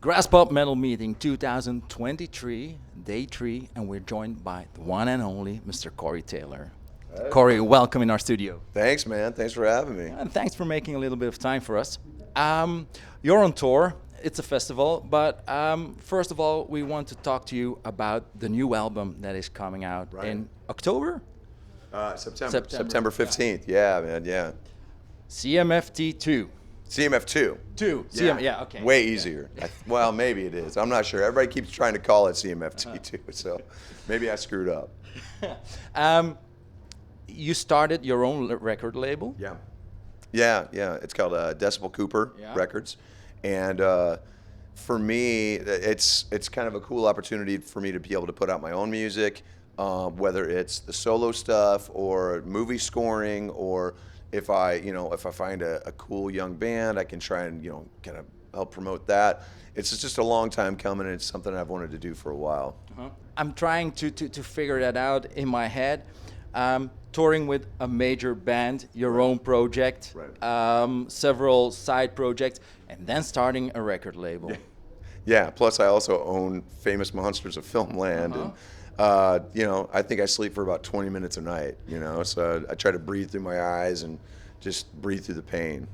Graspop Metal Meeting 2023, day 3, and we're joined by the one and only Mr. Corey Taylor. Hey. Corey, welcome in our studio. Thanks, man. Thanks for having me. And thanks for making a little bit of time for us. You're on tour. It's a festival, but first of all, we want to talk to you about the new album that is coming out in October? September 15th. Yeah, man. Yeah. CMFT2. CMF2. Yeah, okay. Way easier. Well, maybe it is. I'm not sure. Everybody keeps trying to call it CMFT2, so maybe I screwed up. You started your own record label? Yeah. It's called Decibel Cooper Records, and for me, it's kind of a cool opportunity for me to be able to put out my own music, whether it's the solo stuff or movie scoring, or if I find a cool young band, I can try and kind of help promote that. It's just a long time coming, and it's something I've wanted to do for a while. I'm trying to figure that out in my head. Touring with a major band, your own project, several side projects, and then starting a record label. Yeah. Plus, I also own Famous Monsters of Filmland, and I think I sleep for about 20 minutes a night. So I try to breathe through my eyes and just breathe through the pain.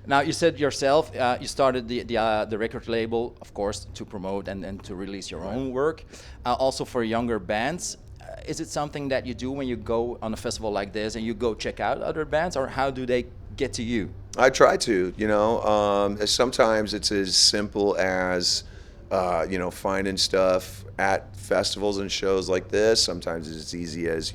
Now, you said yourself, you started the record label, of course, to promote and to release your own work, also for younger bands. Is it something that you do when you go on a festival like this and you go check out other bands, or how do they get to you? I try to, sometimes it's as simple as, finding stuff at festivals and shows like this. Sometimes it's as easy as,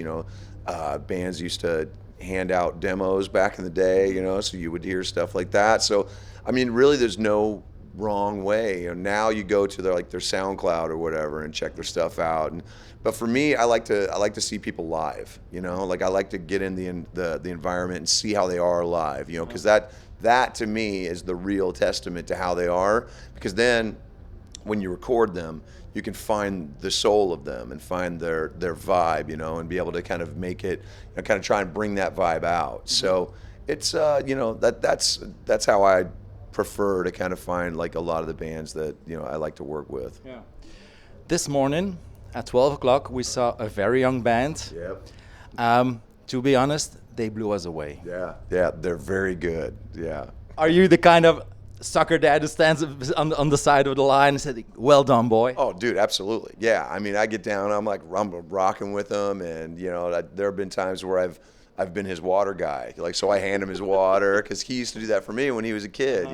bands used to hand out demos back in the day, so you would hear stuff like that. So, really there's no wrong way. Now you go to their SoundCloud or whatever and check their stuff out. But for me, I like to see people live. I like to get in the environment and see how they are live. Because that to me is the real testament to how they are. Because then, when you record them, you can find the soul of them and find their vibe. And be able to kind of make it, kind of try and bring that vibe out. So it's that's how I prefer to kind of find a lot of the bands that I like to work with. Yeah. This morning at 12 o'clock we saw a very young band. To be honest, they blew us away. Yeah, they're very good. Yeah. Are you the kind of sucker dad who stands on the side of the line and said, "Well done, boy"? Oh, dude, absolutely. Yeah, I get down, I'm rocking with them, and there have been times where I've been his water guy. So I hand him his water because he used to do that for me when he was a kid.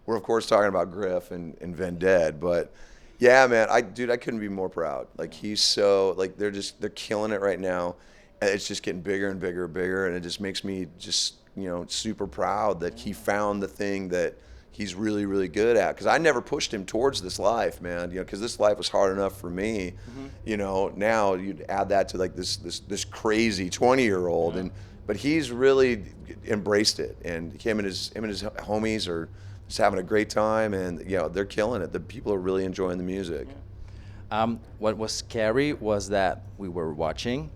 We're of course talking about Griff and Vended, but yeah, man, I couldn't be more proud. He's so they're killing it right now. And it's just getting bigger and bigger and bigger, and it just makes me just super proud that he found the thing that he's really, really good at. Because I never pushed him towards this life, man. Because this life was hard enough for me. Now you'd add that to this crazy 20-year-old, but he's really embraced it, and him and his homies are just having a great time, and they're killing it. The people are really enjoying the music. What was scary was that we were watching.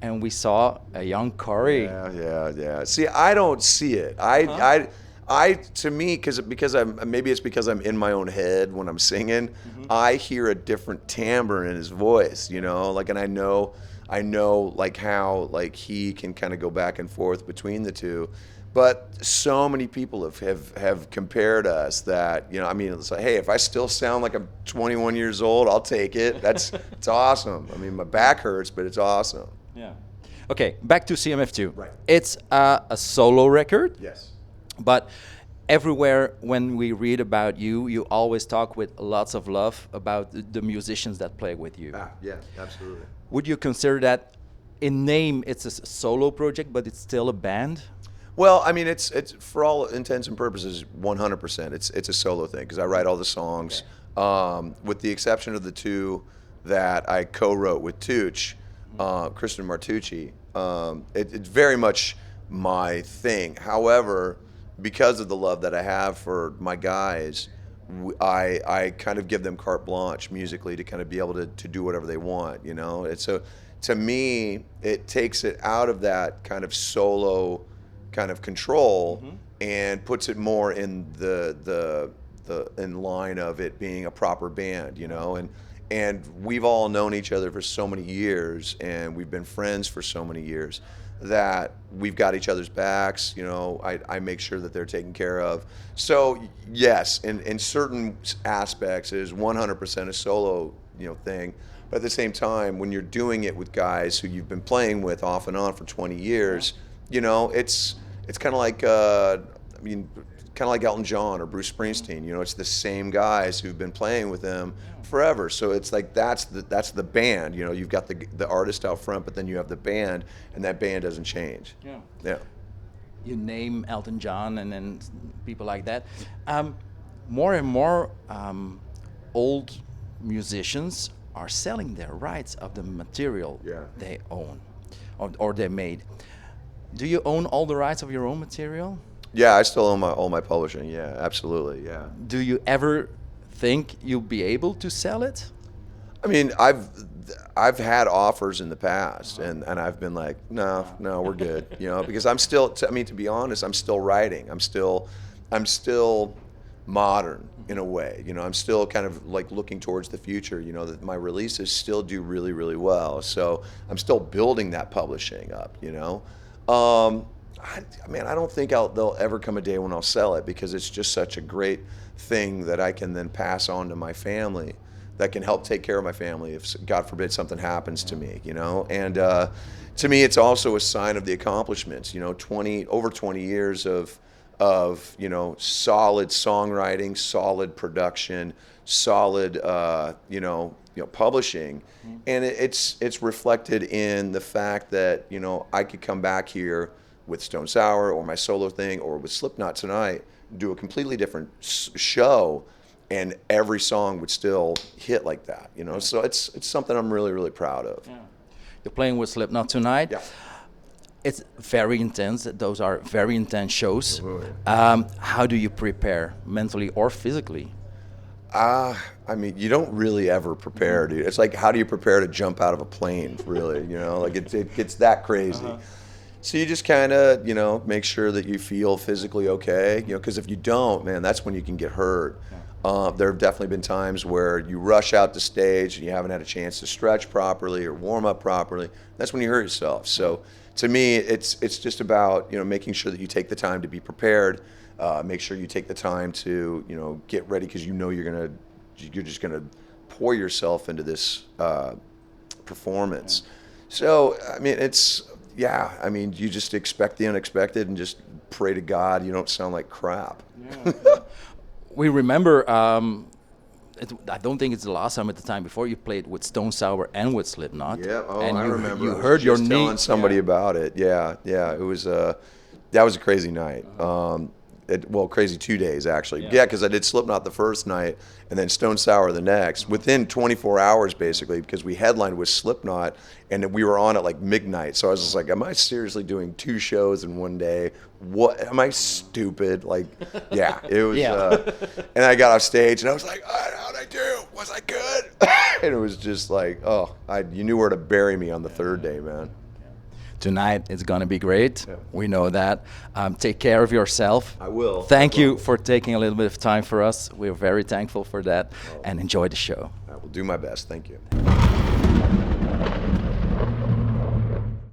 And we saw a young Corey. Yeah. See, I don't see it. To me, because maybe it's because I'm in my own head when I'm singing. I hear a different timbre in his voice, and I know how he can kind of go back and forth between the two. But so many people have compared us that, it's like, hey, if I still sound like I'm 21 years old, I'll take it. It's awesome. My back hurts, but it's awesome. Yeah. Okay, back to CMF2. Right. It's a solo record. Yes. But everywhere when we read about you, you always talk with lots of love about the musicians that play with you. Yeah, absolutely. Would you consider that in name it's a solo project, but it's still a band? Well, it's for all intents and purposes 100%. It's a solo thing because I write all the songs, with the exception of the two that I co-wrote with Tooch, Kristen Martucci. It's very much my thing. However, because of the love that I have for my guys, I kind of give them carte blanche musically to kind of be able to do whatever they want. It's so to me, it takes it out of that kind of solo kind of control and puts it more in the the in line of it being a proper band, you know, and we've all known each other for so many years, and we've been friends for so many years that we've got each other's backs. You know, I make sure that they're taken care of. So yes, in certain aspects, it is 100% a solo, you know, thing. But at the same time, when you're doing it with guys who you've been playing with off and on for 20 years, you know, it's kind of like I mean, kind of like Elton John or Bruce Springsteen. You know, it's the same guys who've been playing with them forever. So it's like that's the band. You know, you've got the artist out front, but then you have the band, and that band doesn't change. Yeah. Yeah. You name Elton John and then people like that. More and more old musicians are selling their rights of the material Yeah. they own or they made. Do you own all the rights of your own material? Yeah, I still own all my publishing. Yeah, absolutely. Yeah. Do you ever think you'll be able to sell it? I mean, I've had offers in the past, and I've been like, no, we're good, you know, because I'm still, I mean, to be honest, I'm still writing. I'm still modern in a way, you know. I'm still kind of like looking towards the future, you know, that my releases still do really, really well. So I'm still building that publishing up, you know. I mean, I don't think there'll ever come a day when I'll sell it, because it's just such a great thing that I can then pass on to my family, that can help take care of my family if, God forbid, something happens to me, you know. And to me, it's also a sign of the accomplishments, you know, over 20 years of you know, solid songwriting, solid production, solid you know, publishing, and it's reflected in the fact that, you know, I could come back here with Stone Sour or my solo thing or with Slipknot tonight, do a completely different show, and every song would still hit like that, you know. So it's something I'm really, really proud of. Yeah. You're playing with Slipknot tonight. Yeah. It's very intense. Those are very intense shows. Absolutely. How do you prepare mentally or physically? I mean, you don't really ever prepare, dude. It's like, how do you prepare to jump out of a plane, really? You know, like it gets that crazy. So you just kind of, you know, make sure that you feel physically okay, you know, because if you don't, man, that's when you can get hurt. There have definitely been times where you rush out to stage and you haven't had a chance to stretch properly or warm up properly. That's when you hurt yourself. So to me, it's just about, you know, making sure that you take the time to be prepared. Make sure you take the time to, you know, get ready, because you know you're just gonna pour yourself into this performance. So I mean, I mean, you just expect the unexpected and just pray to God you don't sound like crap. Yeah. We remember. I don't think it's the last time. At the time before, you played with Stone Sour and with Slipknot. Yeah. Oh, and I remember. You I was heard your just knee. telling somebody about it. Yeah. Yeah. It was that was a crazy night. Crazy 2 days actually. Yeah, because I did Slipknot the first night and then Stone Sour the next, within 24 hours basically, because we headlined with Slipknot and we were on at like midnight. So I was just like, am I seriously doing 2 shows in one day? What, am I stupid? Like, yeah, it was. Yeah. And I got off stage and I was like, how'd I do? Was I good? And it was just like, oh, you knew where to bury me on the third day, man. Tonight it's gonna be great. Yeah. We know that. Take care of yourself. I will. Thank I will. you for taking a little bit of time for us. We're very thankful for that, and enjoy the show. I will do my best. Thank you.